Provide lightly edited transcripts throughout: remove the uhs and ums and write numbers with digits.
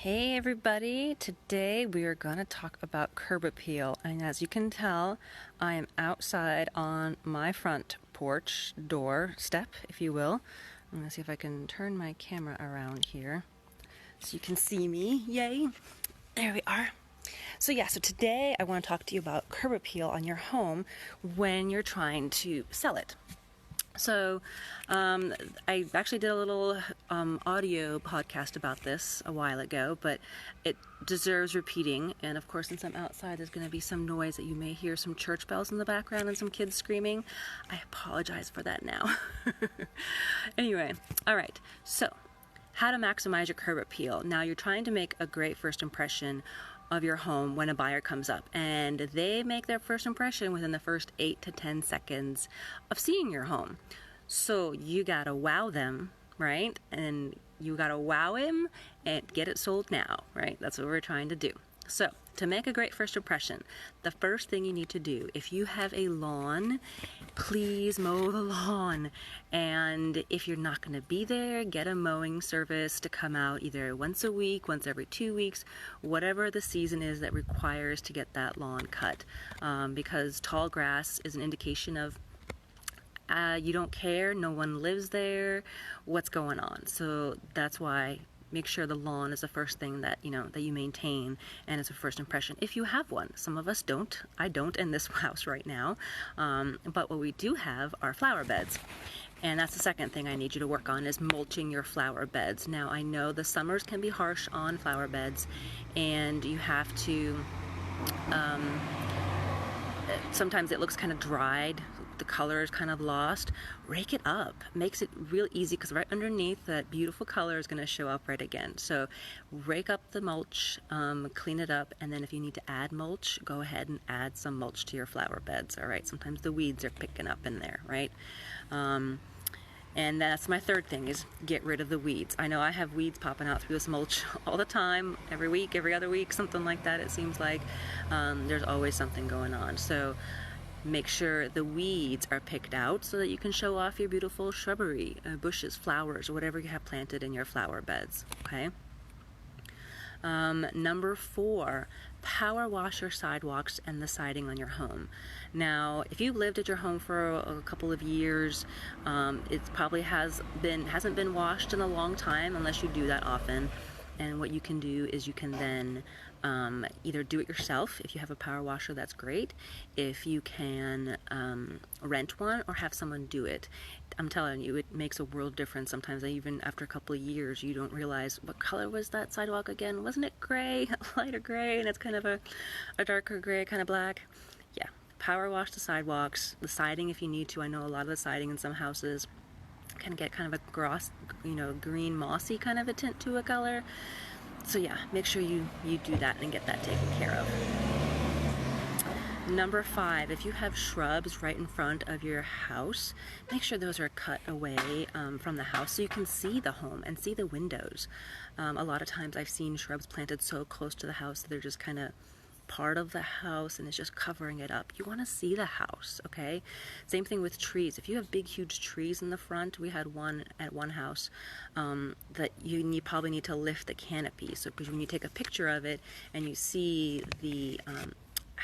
Hey everybody, today we are going to talk about curb appeal, and as you can tell, I am outside on my front porch door step, if you will. I'm going to see if I can turn my camera around here so you can see me. Yay! There we are. So today I want to talk to you about curb appeal on your home when you're trying to sell it. So I actually did a little audio podcast about this a while ago, but it deserves repeating. And of course, since I'm outside, there's going to be some noise that you may hear, some church bells in the background and some kids screaming. I apologize for that now. Anyway, all right. So how to maximize your curb appeal. Now you're trying to make a great first impression of your home when a buyer comes up, and they make their first impression within the first 8 to 10 seconds of seeing your home. So you gotta wow them, right? And you gotta wow him and get it sold now, right? That's what we're trying to do. So to make a great first impression, the first thing you need to do, if you have a lawn, please mow the lawn. And if you're not going to be there, get a mowing service to come out either once a week, once every 2 weeks, whatever the season is that requires to get that lawn cut. Because tall grass is an indication of you don't care, no one lives there, what's going on. So that's why make sure the lawn is the first thing that you maintain, and it's a first impression if you have one. Some of us don't. I don't in this house right now, but what we do have are flower beds, and that's the second thing I need you to work on, is mulching your flower beds. Now I know the summers can be harsh on flower beds, and you have to sometimes it looks kind of dried, the color is kind of lost. Rake it up. Makes it real easy, because right underneath that beautiful color is going to show up right again. So rake up the mulch, clean it up, and then if you need to add mulch, go ahead and add some mulch to your flower beds. All right, sometimes the weeds are picking up in there, right? And that's my third thing, is get rid of the weeds. I know I have weeds popping out through this mulch all the time, every week, every other week, something like that. It seems like there's always something going on. So make sure the weeds are picked out so that you can show off your beautiful shrubbery, bushes, flowers, or whatever you have planted in your flower beds, okay? Number 4, power wash your sidewalks and the siding on your home. Now, if you've lived at your home for a couple of years, it probably hasn't been washed in a long time, unless you do that often. And what you can do is you can then either do it yourself. If you have a power washer, that's great. If you can rent one or have someone do it, I'm telling you, it makes a world difference. Sometimes even after a couple of years, you don't realize, what color was that sidewalk again? Wasn't it gray, lighter gray, and it's kind of a darker gray, kind of black? Yeah, power wash the sidewalks, the siding if you need to. I know a lot of the siding in some houses can get kind of a gross, green mossy kind of a tint to a color. So yeah, make sure you do that and get that taken care of. Number 5, if you have shrubs right in front of your house, make sure those are cut away from the house so you can see the home and see the windows. A lot of times I've seen shrubs planted so close to the house that they're just kind of part of the house and it's just covering it up. You want to see the house, okay? Same thing with trees. If you have big huge trees in the front, we had one at one house that you probably need to lift the canopy. So because when you take a picture of it and you see the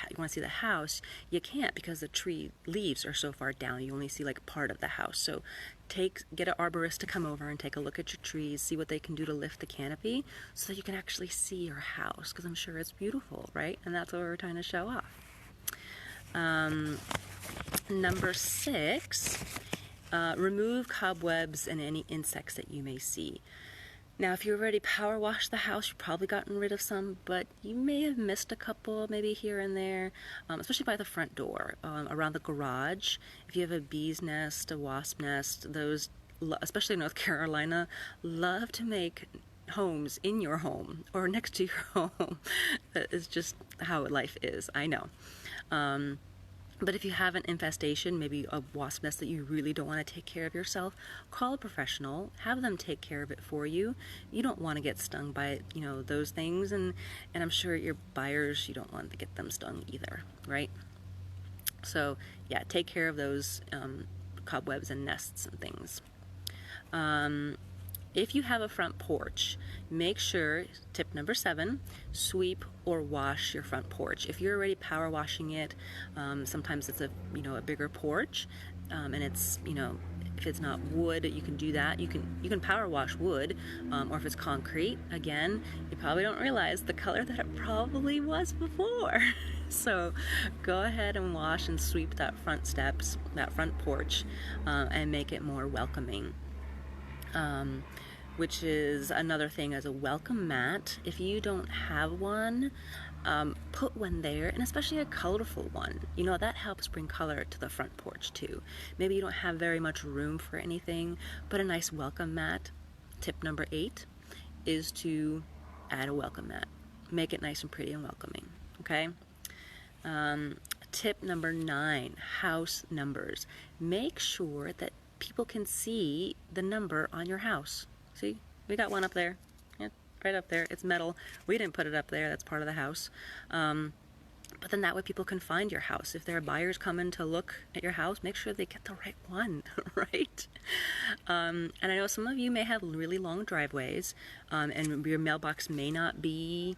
you want to see the house, you can't, because the tree leaves are so far down. You only see like part of the house. So get an arborist to come over and take a look at your trees, see what they can do to lift the canopy so that you can actually see your house, because I'm sure it's beautiful, right? And that's what we're trying to show off. Number 6, remove cobwebs and any insects that you may see. Now, if you already power washed the house, you've probably gotten rid of some, but you may have missed a couple, maybe here and there, especially by the front door, around the garage. If you have a bee's nest, a wasp nest, those, especially in North Carolina, love to make homes in your home or next to your home. That is just how life is, I know. But if you have an infestation, maybe a wasp nest that you really don't want to take care of yourself, call a professional, have them take care of it for you. You don't want to get stung by, those things, and I'm sure your buyers, you don't want to get them stung either, right? So yeah, take care of those cobwebs and nests and things. If you have a front porch, make sure, tip number 7, sweep or wash your front porch. If you're already power washing it, sometimes it's a bigger porch, and it's if it's not wood, you can do that. You can power wash wood, or if it's concrete, again, you probably don't realize the color that it probably was before. So go ahead and wash and sweep that front steps, that front porch, and make it more welcoming. Which is another thing, as a welcome mat. If you don't have one, put one there, and especially a colorful one. That helps bring color to the front porch too. Maybe you don't have very much room for anything, but a nice welcome mat. Tip number 8 is to add a welcome mat. Make it nice and pretty and welcoming, okay? Tip number 9, house numbers. Make sure that people can see the number on your house. See, we got one up there. Yeah, right up there. It's metal. We didn't put it up there. That's part of the house. But then that way people can find your house. If there are buyers coming to look at your house, make sure they get the right one, right? And I know some of you may have really long driveways, and your mailbox may not be,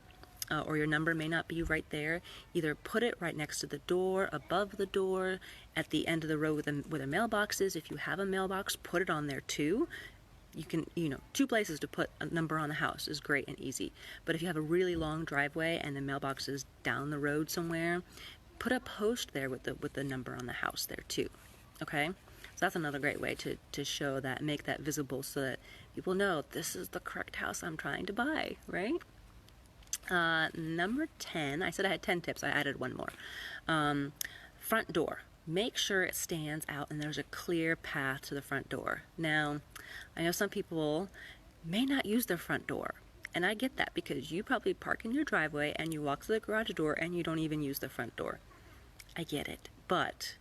or your number may not be right there. Either put it right next to the door, above the door, at the end of the row where the mailbox is. If you have a mailbox, put it on there too. You can, 2 places to put a number on the house is great and easy. But if you have a really long driveway and the mailbox is down the road somewhere, put a post there with the number on the house there too. Okay? So that's another great way to show that, make that visible so that people know this is the correct house I'm trying to buy, right? Number 10, I said I had 10 tips, I added one more. Front door. Make sure it stands out and there's a clear path to the front door. Now, I know some people may not use their front door, and I get that because you probably park in your driveway and you walk to the garage door and you don't even use the front door. I get it, but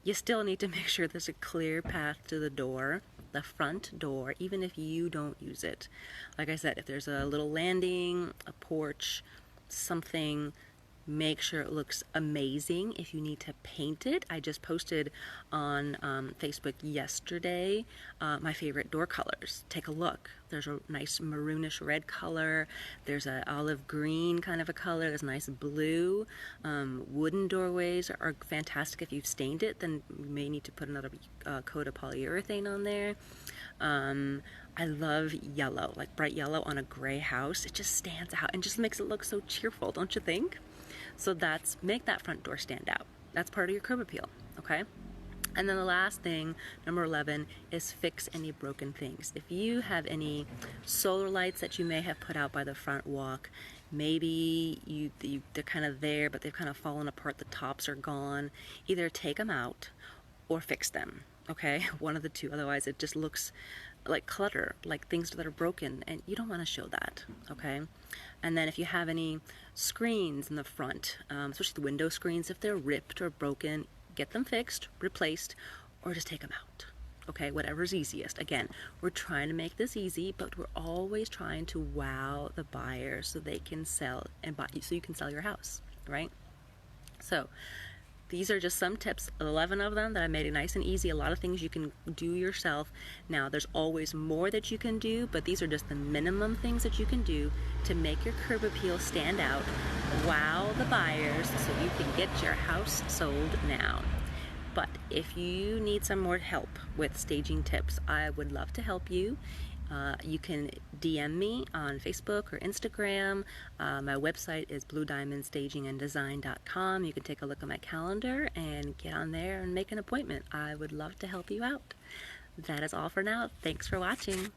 you still need to make sure there's a clear path to the door, the front door, even if you don't use it. Like I said, if there's a little landing, a porch, something, make sure it looks amazing. If you need to paint it, I just posted on Facebook yesterday my favorite door colors. Take a look. There's a nice maroonish red color. There's an olive green kind of a color. There's a nice blue. Wooden doorways are fantastic. If you've stained it, then you may need to put another coat of polyurethane on there. I love yellow, like bright yellow on a gray house. It just stands out and just makes it look so cheerful, don't you think? So make that front door stand out. That's part of your curb appeal, okay? And then the last thing, number 11, is fix any broken things. If you have any solar lights that you may have put out by the front walk, maybe they're kind of there, but they've kind of fallen apart, the tops are gone. Either take them out or fix them, okay? One of the two, otherwise it just looks like clutter, like things that are broken, and you don't want to show that, okay? And then if you have any screens in the front, especially the window screens, if they're ripped or broken, get them fixed, replaced, or just take them out, okay? Whatever's easiest. Again, we're trying to make this easy, but we're always trying to wow the buyer so they can sell and buy, so you can sell your house, right? So these are just some tips, 11 of them that I made it nice and easy. A lot of things you can do yourself. Now, there's always more that you can do, but these are just the minimum things that you can do to make your curb appeal stand out, wow the buyers, so you can get your house sold now. But if you need some more help with staging tips, I would love to help you. You can DM me on Facebook or Instagram. My website is bluediamondstaginganddesign.com. You can take a look at my calendar and get on there and make an appointment. I would love to help you out. That is all for now. Thanks for watching.